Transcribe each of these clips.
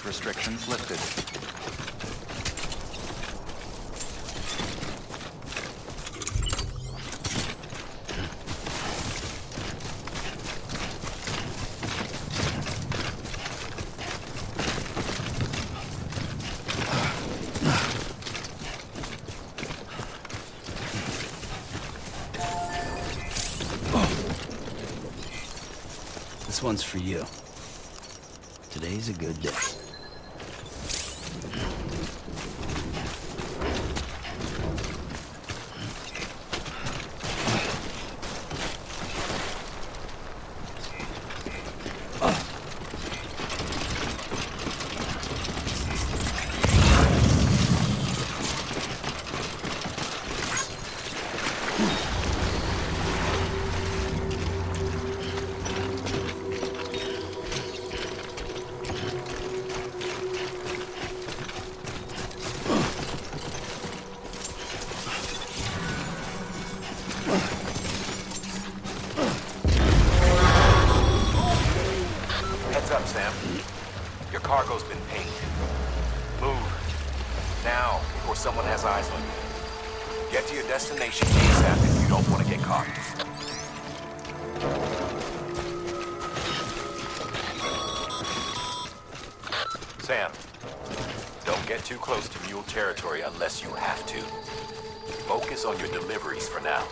restrictions lifted. This one's for you. Today's a good day. Heads up, Sam. Your cargo's been pinged. Move. Now, before someone has eyes on you. Get to your destination ASAP if you don't want to get caught. Sam, don't get too close to mule territory unless you have to. Focus on your deliveries for now.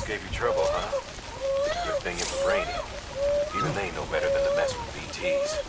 Gave you trouble, huh? Good thing it was raining. Even they know better than to mess with BTs.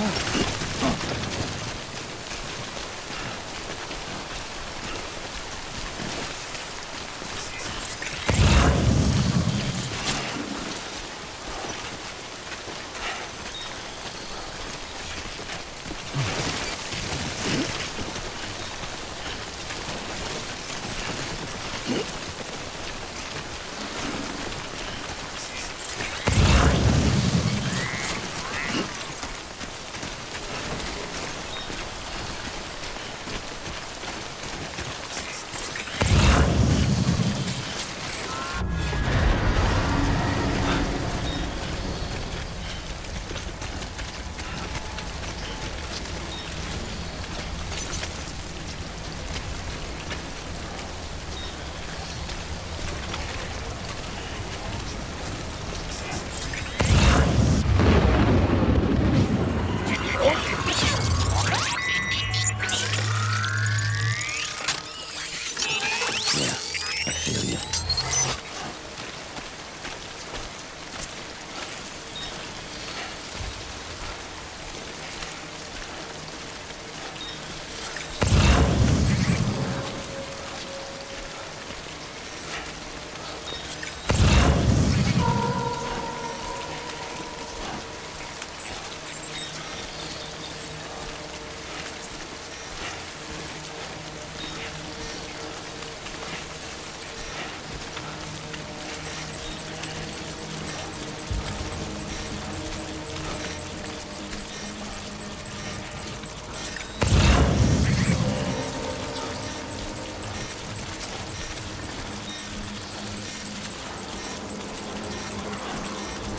I feel you.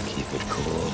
Keep it cool.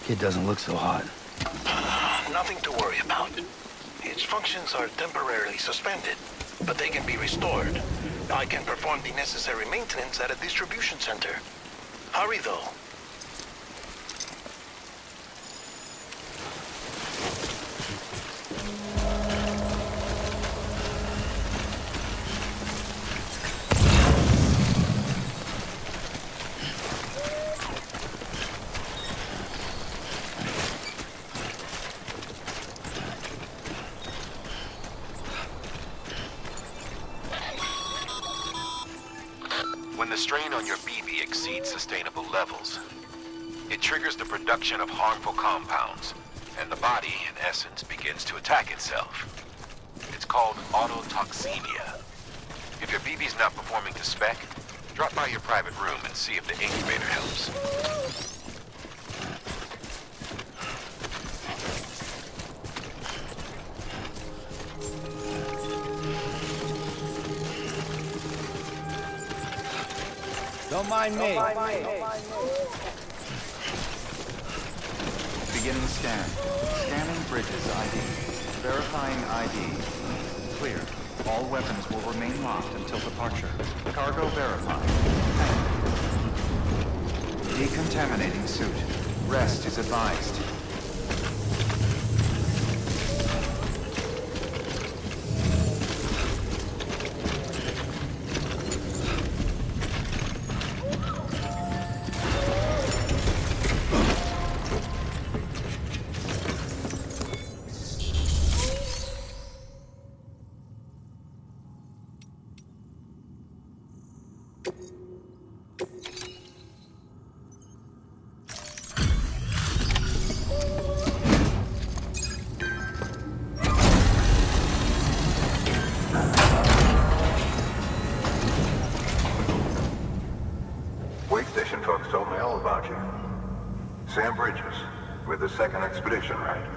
Kid doesn't look so hot. Nothing to worry about. Its functions are temporarily suspended, but they can be restored. I can perform the necessary maintenance at a distribution center. Hurry, though. When the strain on your BB exceeds sustainable levels, it triggers the production of harmful compounds, and the body, in essence, begins to attack itself. It's called autotoxemia. If your BB's not performing to spec, drop by your private room and see if the incubator helps. Don't mind me. Beginning scan. Scanning bridges ID. Verifying ID. Clear. All weapons will remain locked until departure. Cargo verified. Decontaminating suit. Rest is advised. Folks told me all about you. Sam Bridges, with the second expedition, right?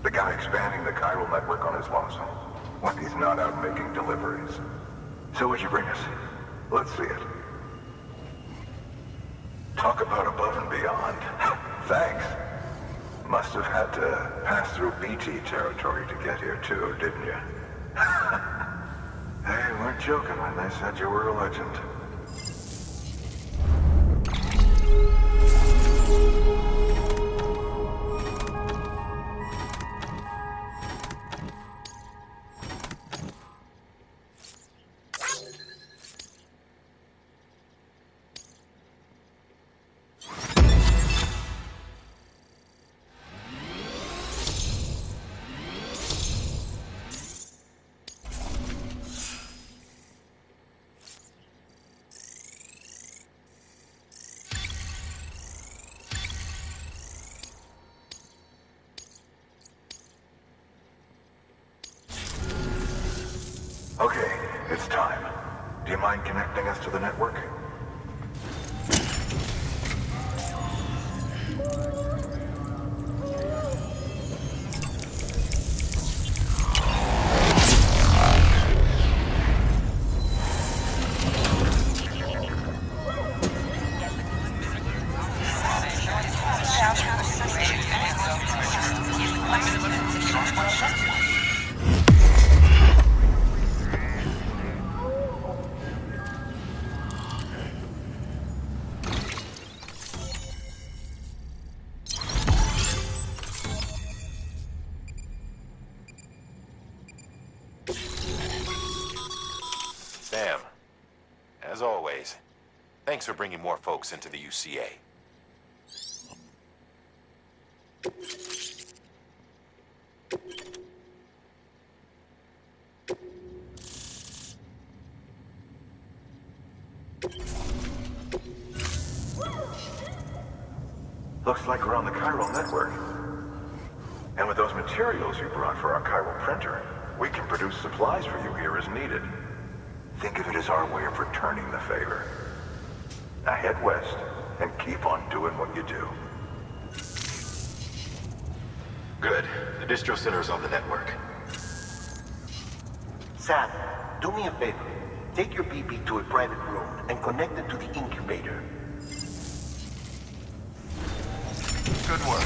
The guy expanding the chiral network on his lonesome, when he's not out making deliveries. So what'd you bring us? Let's see it. Talk about above and beyond. Thanks. Must have had to pass through BT territory to get here too, didn't you? They weren't joking when they said you were a legend. Okay, it's time. Do you mind connecting us to the network? Sam, as always, thanks for bringing more folks into the UCA. Looks like we're on the chiral network. And with those materials you brought for our chiral printer, we can produce supplies for you here as needed. Think of it as our way of returning the favor. Now head west and keep on doing what you do. Good. The distro center is on the network. Sam, do me a favor. Take your BB to a private room and connect it to the incubator. Good work.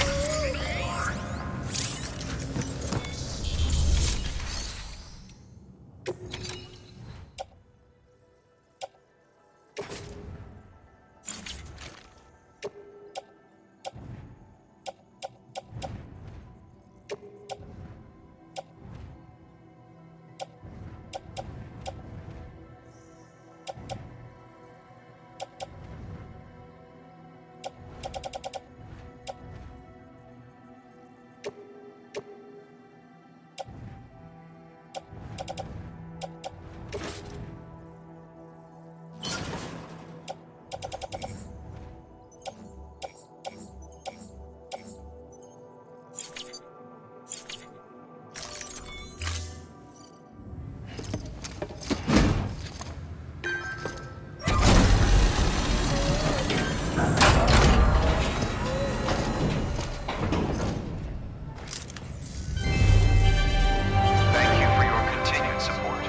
Thank you for your continued support.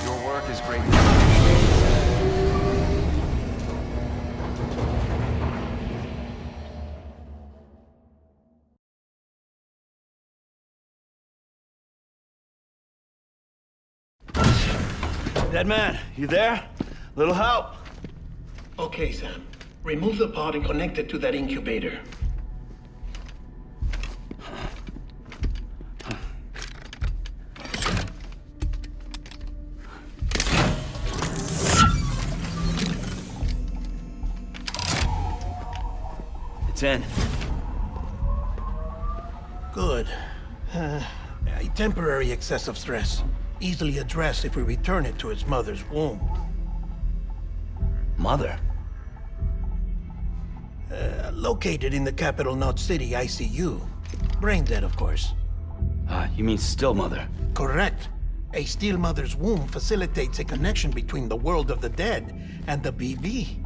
Your work is greatly appreciated. Dead man, you there? Little help? Okay, Sam. Remove the pod and connect it to that incubator. It's in. Good. A temporary excess of stress. Easily addressed if we return it to its mother's womb. Mother? Located in the capital Knot City ICU. Brain dead, of course. You mean still mother? Correct. A steel mother's womb facilitates a connection between the world of the dead and the BB.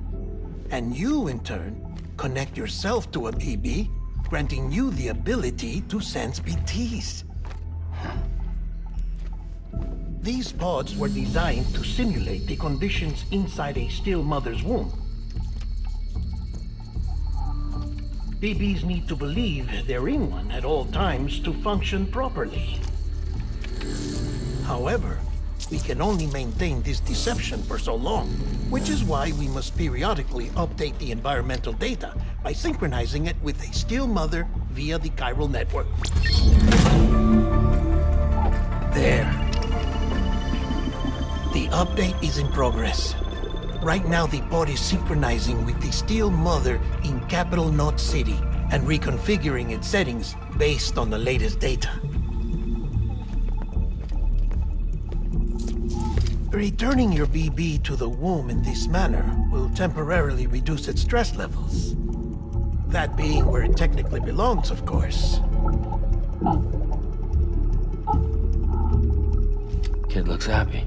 And you, in turn, connect yourself to a BB, granting you the ability to sense BTs. These pods were designed to simulate the conditions inside a still mother's womb. BBs need to believe they're in one at all times to function properly. However, we can only maintain this deception for so long, which is why we must periodically update the environmental data by synchronizing it with a still mother via the chiral network. There. The update is in progress. Right now, the pod is synchronizing with the Steel Mother in Capital Knot City and reconfiguring its settings based on the latest data. Returning your BB to the womb in this manner will temporarily reduce its stress levels. That being where it technically belongs, of course. Kid looks happy.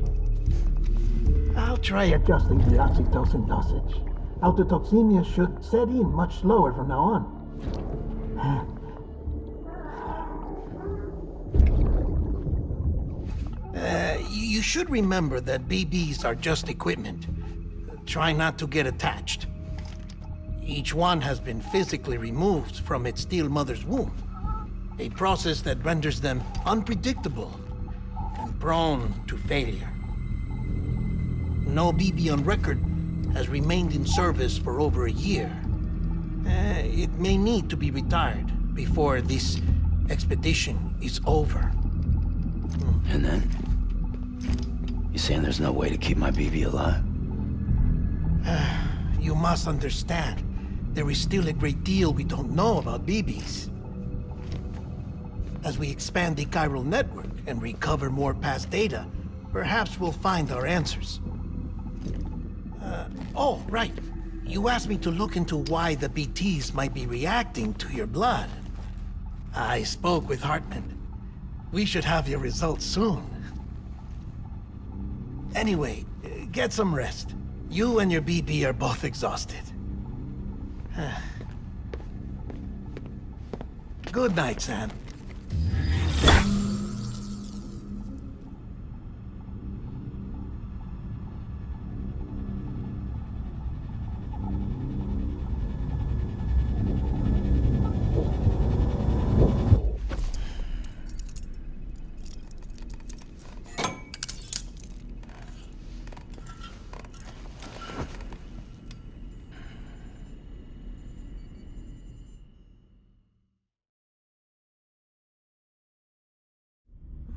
I'll try adjusting the oxytocin dosage. Autotoxemia should set in much slower from now on. You should remember that BBs are just equipment. Try not to get attached. Each one has been physically removed from its steel mother's womb. A process that renders them unpredictable and prone to failure. No BB on record has remained in service for over a year. It may need to be retired before this expedition is over. And then? You saying there's no way to keep my BB alive? You must understand. there is still a great deal we don't know about BBs. As we expand the chiral network and recover more past data, perhaps we'll find our answers. Oh, right. You asked me to look into why the BTs might be reacting to your blood. I spoke with Hartman. We should have your results soon. Anyway, get some rest. You and your BB are both exhausted. Good night, Sam.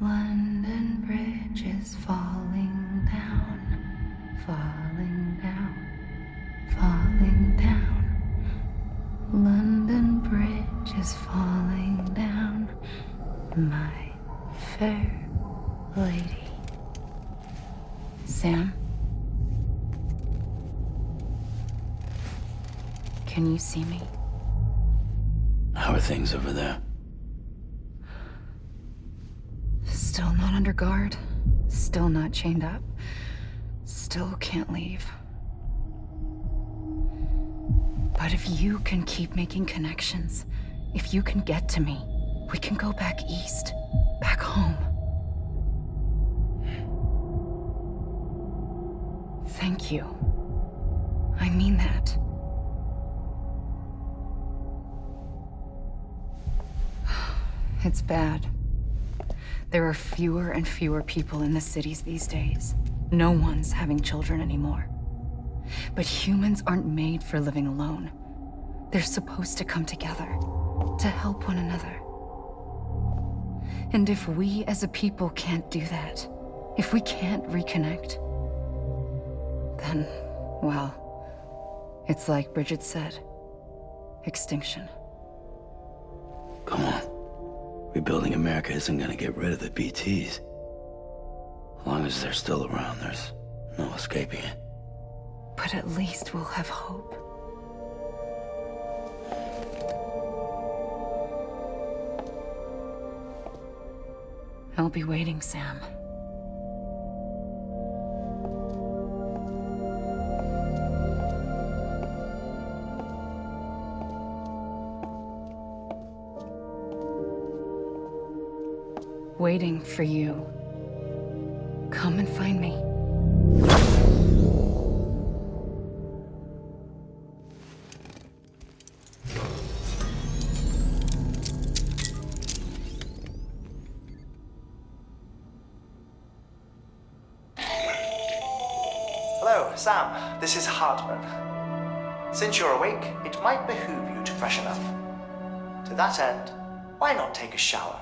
London Bridge is falling down, falling down, falling down. London Bridge is falling down, my fair lady. Sam? Can you see me? How are things over there? Still not under guard, still not chained up, still can't leave. But if you can keep making connections, if you can get to me, we can go back east, back home. Thank you. I mean that. It's bad. There are fewer and fewer people in the cities these days. No one's having children anymore. But humans aren't made for living alone. They're supposed to come together, to help one another. And if we as a people can't do that, if we can't reconnect, then, well, it's like Bridget said, extinction. Come on. Rebuilding America isn't gonna get rid of the BTs. As long as they're still around, there's no escaping it. But at least we'll have hope. I'll be waiting, Sam. Waiting for you. Come and find me. Hello, Sam. This is Hartman. Since you're awake, it might behoove you to freshen up. To that end, why not take a shower?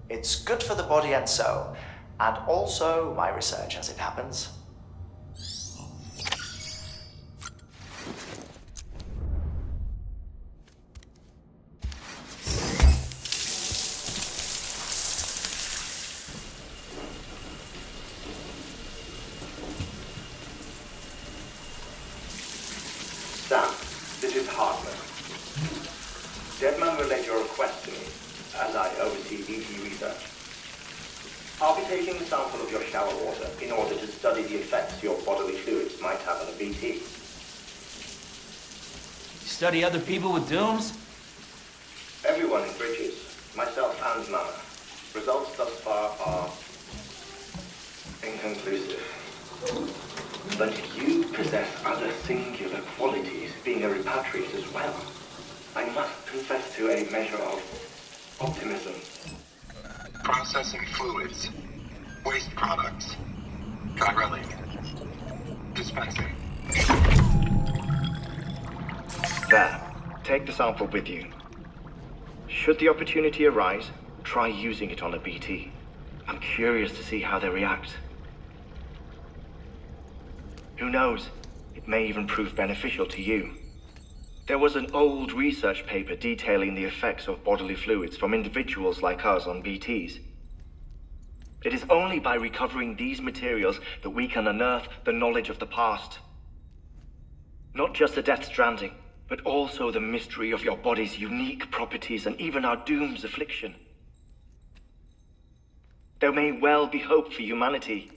It's good for the body and soul, and also my research as it happens. Sam, this is Hartman. Deadman relayed your request to me, as I oversee BT research. I'll be taking a sample of your shower water in order to study the effects your bodily fluids might have on a BT. Study other people with dooms? Everyone in Bridges, myself and Mama. Results thus far are inconclusive. But you possess other singular qualities, being a repatriate as well. I must confess to a measure of optimism. Processing fluids, waste products, chirality, dispensing. There, take the sample with you. Should the opportunity arise, try using it on a BT. I'm curious to see how they react. Who knows? It may even prove beneficial to you. There was an old research paper detailing the effects of bodily fluids from individuals like us on BTs. It is only by recovering these materials that we can unearth the knowledge of the past. Not just the Death Stranding, but also the mystery of your body's unique properties and even our doom's affliction. There may well be hope for humanity.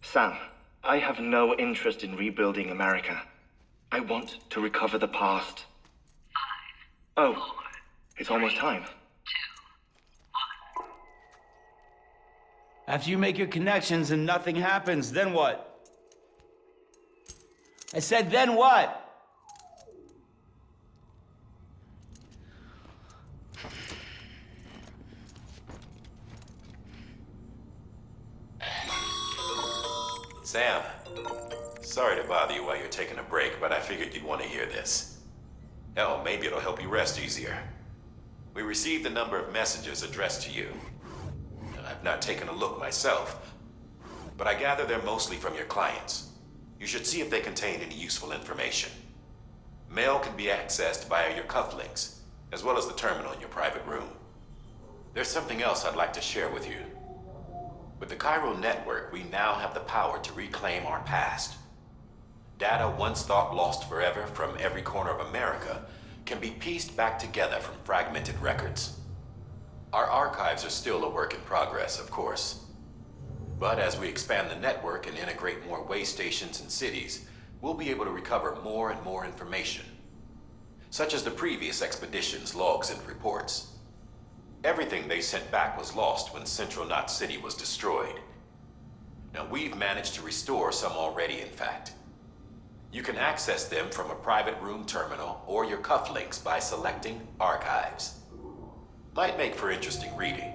Sam, I have no interest in rebuilding America. I want to recover the past. 5, 4, it's almost time. 2, 1. After you make your connections and nothing happens, then what? I said, then what? Sam, sorry to bother you while you're taking a break, but I figured you'd want to hear this. Hell, maybe it'll help you rest easier. We received a number of messages addressed to you. I've not taken a look myself, but I gather they're mostly from your clients. You should see if they contain any useful information. Mail can be accessed via your cufflinks, as well as the terminal in your private room. There's something else I'd like to share with you. With the chiral network, we now have the power to reclaim our past. Data once thought lost forever from every corner of America can be pieced back together from fragmented records. Our archives are still a work in progress, of course. But as we expand the network and integrate more way stations and cities, we'll be able to recover more and more information, such as the previous expedition's logs and reports. Everything they sent back was lost when Central Knot City was destroyed. Now, we've managed to restore some already, in fact. You can access them from a private room terminal or your cufflinks by selecting Archives. Might make for interesting reading.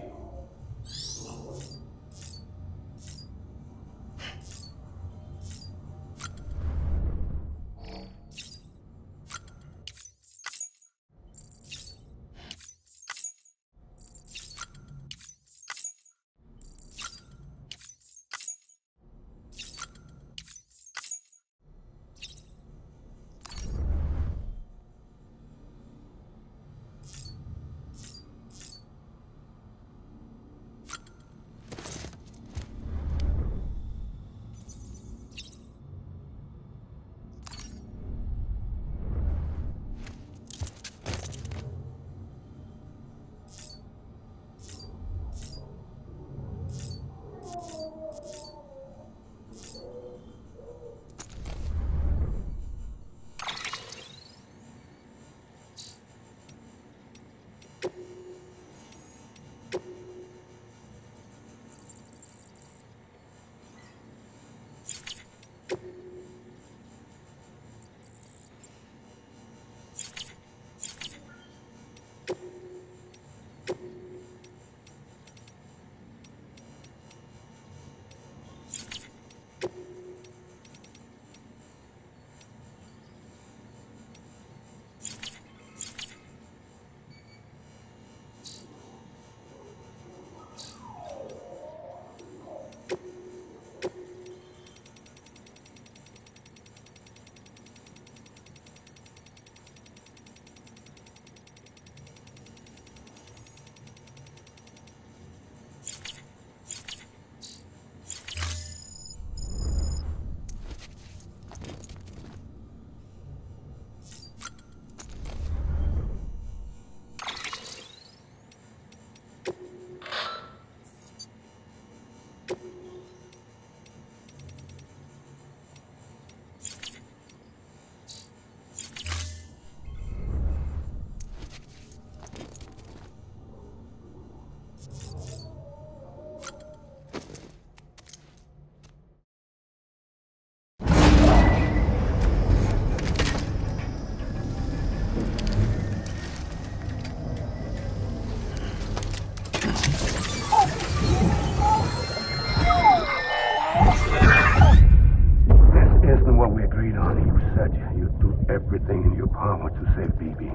everything in your power to save Bibi.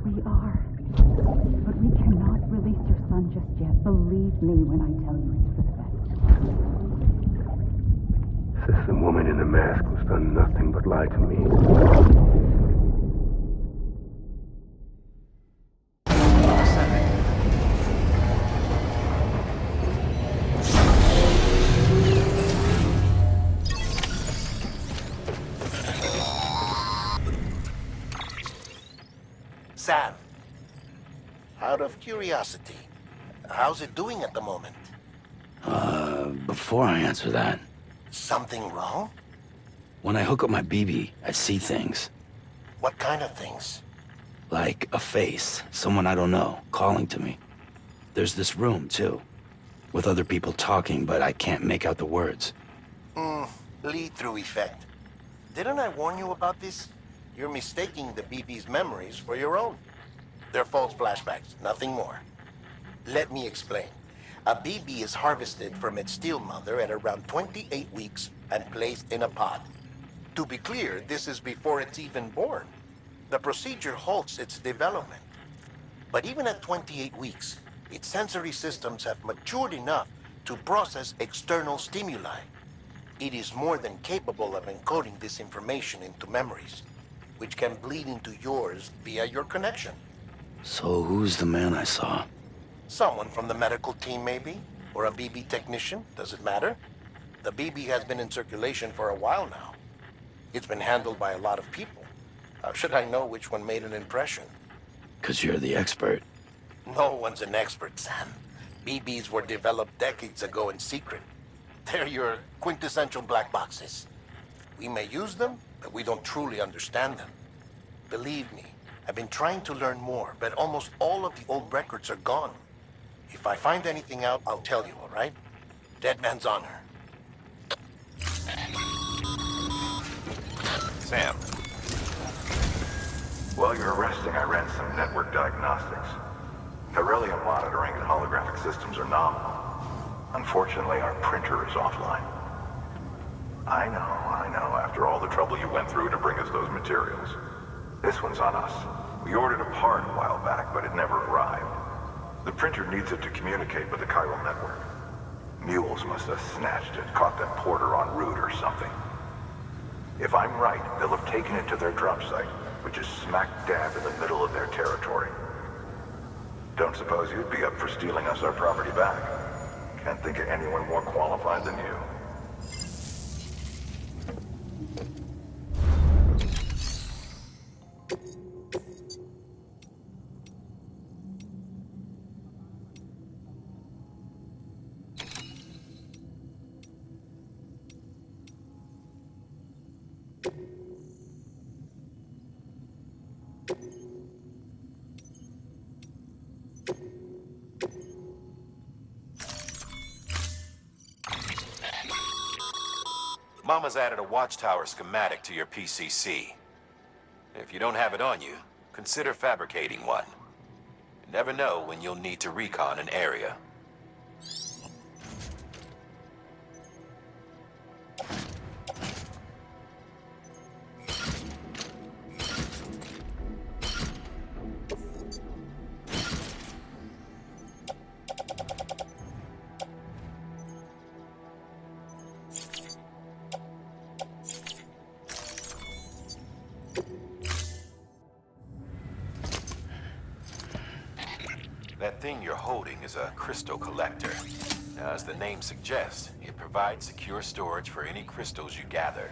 We are. But we cannot release your son just yet. Believe me when I tell you it's for the best. Says the woman in the mask who's done nothing but lie to me. Out of curiosity, how's it doing at the moment? Before I answer that, Something wrong? when I hook up my BB, I see things. What kind of things? Like a face, someone I don't know, calling to me. There's this room, too, with other people talking, but I can't make out the words. Lead-through effect. Didn't I warn you about this? You're mistaking the BB's memories for your own. They're false flashbacks, nothing more. Let me explain. A BB is harvested from its steel mother at around 28 weeks and placed in a pod. To be clear, this is before it's even born. The procedure halts its development. But even at 28 weeks, its sensory systems have matured enough to process external stimuli. It is more than capable of encoding this information into memories, which can bleed into yours via your connection. So who's the man I saw? Someone from the medical team, maybe? Or a BB technician? Does it matter? The BB has been in circulation for a while now. It's been handled by a lot of people. How should I know which one made an impression? 'Cause you're the expert. No one's an expert, Sam. BBs were developed decades ago in secret. They're your quintessential black boxes. We may use them, but we don't truly understand them. Believe me, I've been trying to learn more, but almost all of the old records are gone. If I find anything out, I'll tell you, all right? Dead man's honor. Sam. While you're resting, I ran some network diagnostics. Beryllium monitoring and holographic systems are nominal. Unfortunately, our printer is offline. I know, after all the trouble you went through to bring us those materials. This one's on us. We ordered a part a while back, but it never arrived. The printer needs it to communicate with the chiral network. Mules must have snatched it, caught that porter en route or something. If I'm right, they'll have taken it to their drop site, which is smack dab in the middle of their territory. Don't suppose you'd be up for stealing us our property back? Can't think of anyone more qualified than you. Mama's added a watchtower schematic to your PCC. If you don't have it on you, consider fabricating one. You never know when you'll need to recon an area. That thing you're holding is a crystal collector. Now, as the name suggests, it provides secure storage for any crystals you gather.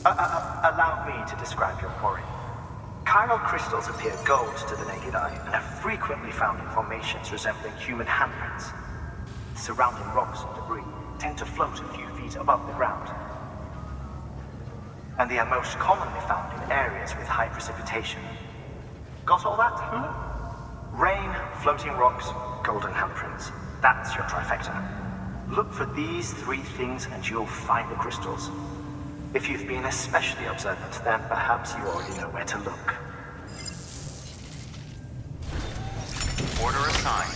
Allow me to describe your quarry. Chiral crystals appear gold to the naked eye and are frequently found in formations resembling human handprints. Surrounding rocks and debris tend to float a few feet above the ground. And they are most commonly found in areas with high precipitation. Got all that? Rain, floating rocks, golden handprints. That's your trifecta. Look for these three things and you'll find the crystals. If you've been especially observant, then perhaps you already know where to look. Order assigned.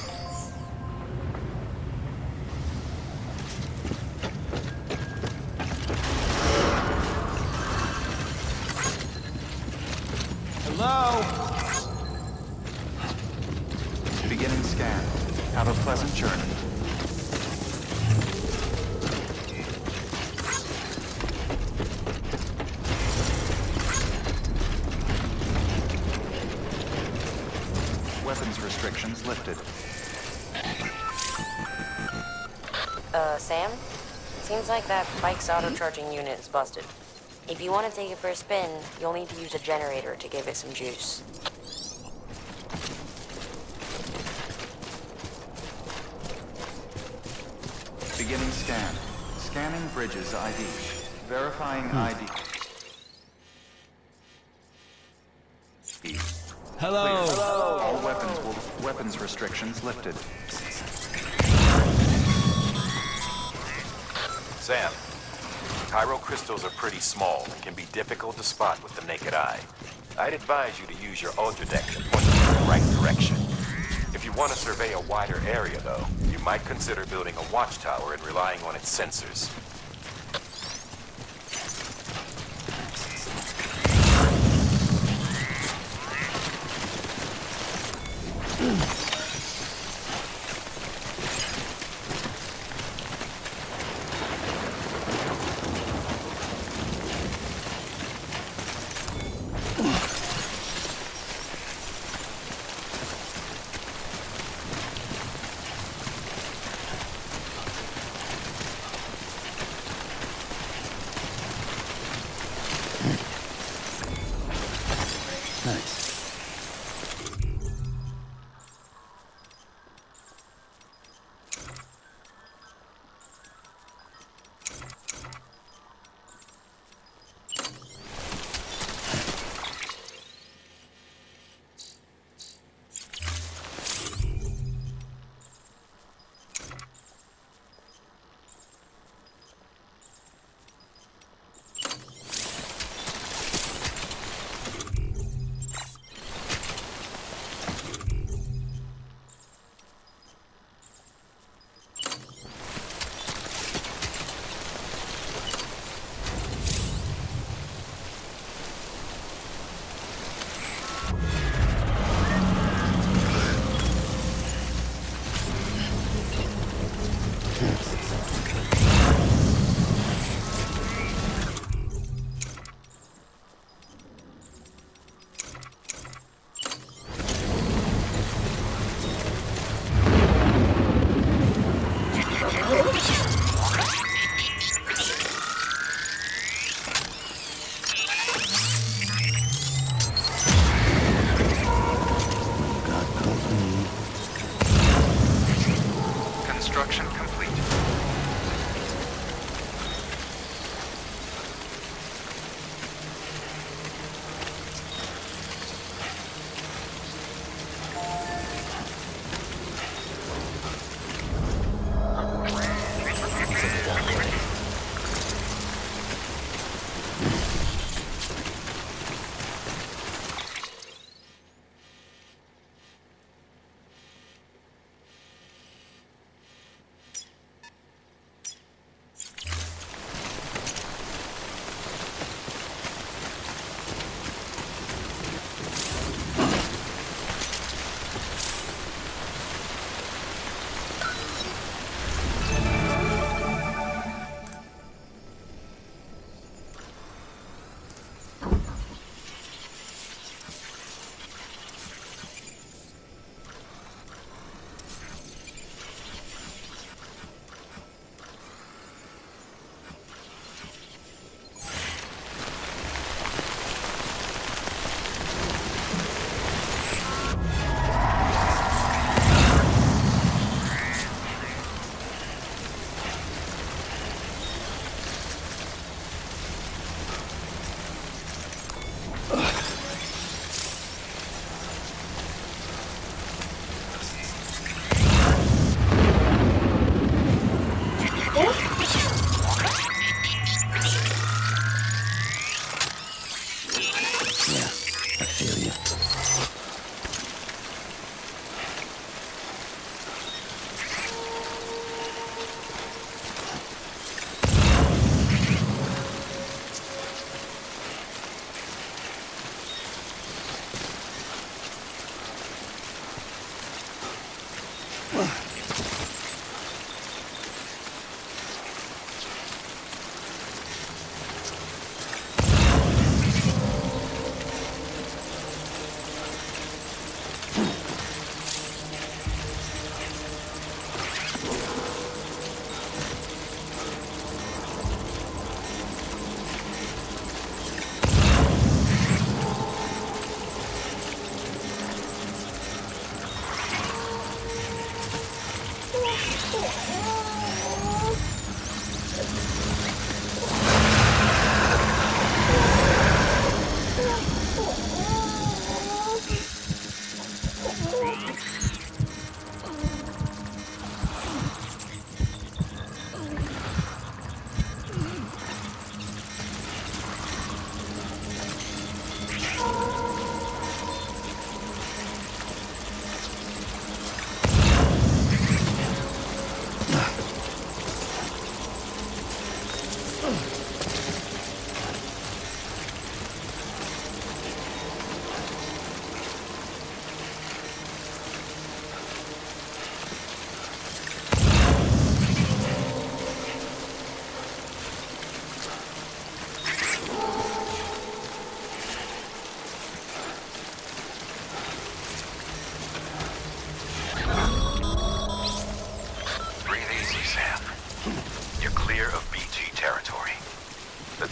Hello? Beginning scan. Have a pleasant journey. Weapons restrictions lifted. Sam? Seems like that bike's auto-charging unit is busted. If you want to take it for a spin, you'll need to use a generator to give it some juice. Beginning scan. Scanning Bridges ID. Verifying ID. Hello. Clear. All weapons restrictions lifted. Sam, Cairo crystals are pretty small and can be difficult to spot with the naked eye. I'd advise you to use your ultra deck to point you in the right direction. If you want to survey a wider area, though, you might consider building a watchtower and relying on its sensors.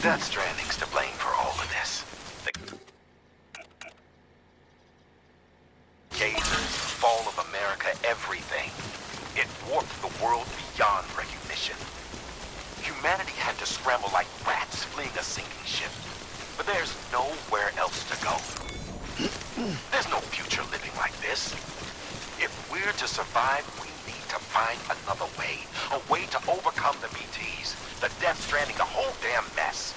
Death Stranding's to blame for all of this. The gazers, the fall of America, everything. It warped the world beyond recognition. Humanity had to scramble like rats fleeing a sinking ship. But there's nowhere else to go. There's no future living like this. If we're to survive, we need to find another way. A way to overcome the BTs. The Death Stranding, the whole damn mess.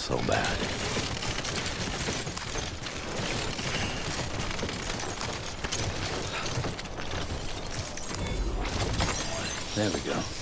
So bad. There we go.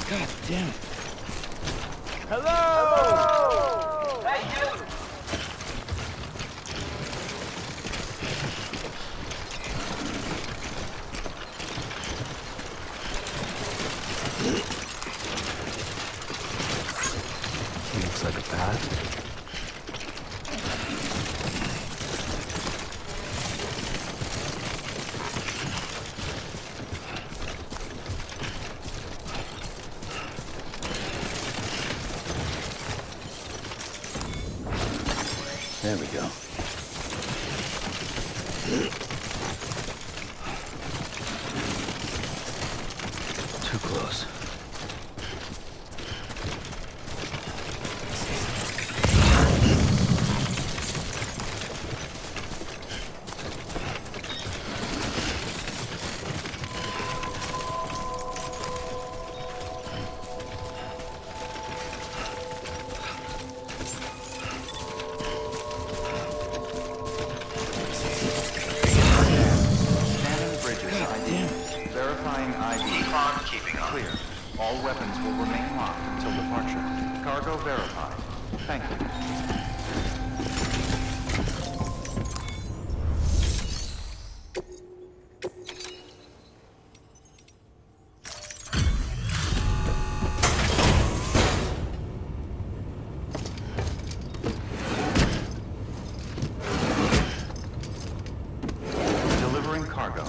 God damn it. Hello! Hey, you! Looks like a path. There we go. Too close. Scanning bridges ID. Verifying ID. Keep on keeping on. Clear. All weapons will remain locked until departure. Cargo verified. Thank you. Delivering cargo.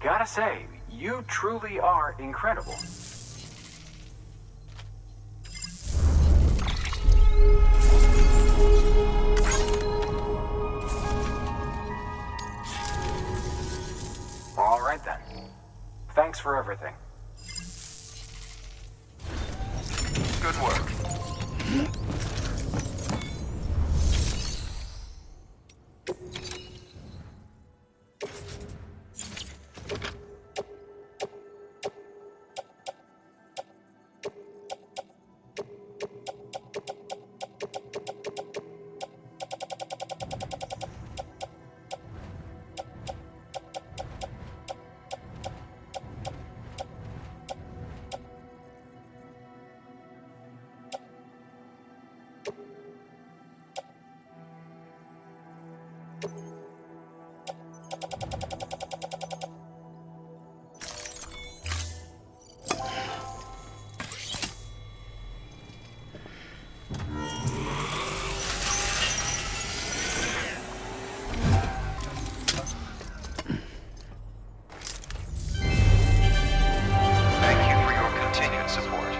Gotta say, you truly are incredible. All right then. Thanks for everything. Good work. Thank you for your continued support.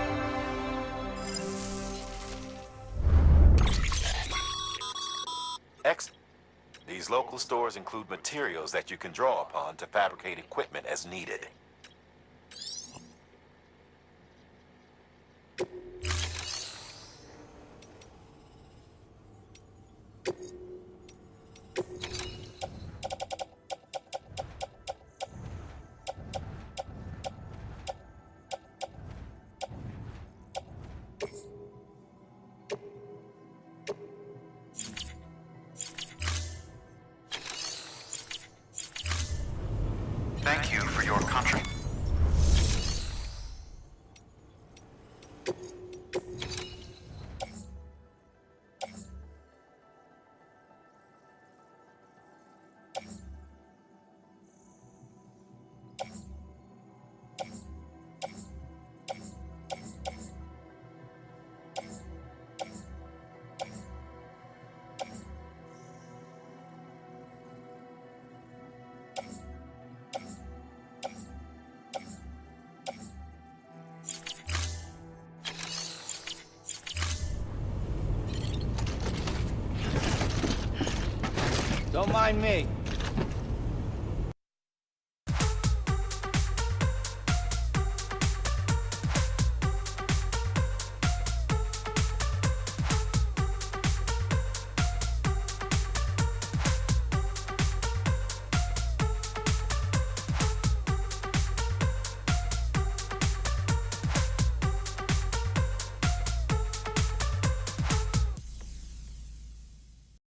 Excellent. These local stores include materials that you can draw upon to fabricate equipment as needed. Thank you for your contribution. Don't mind me.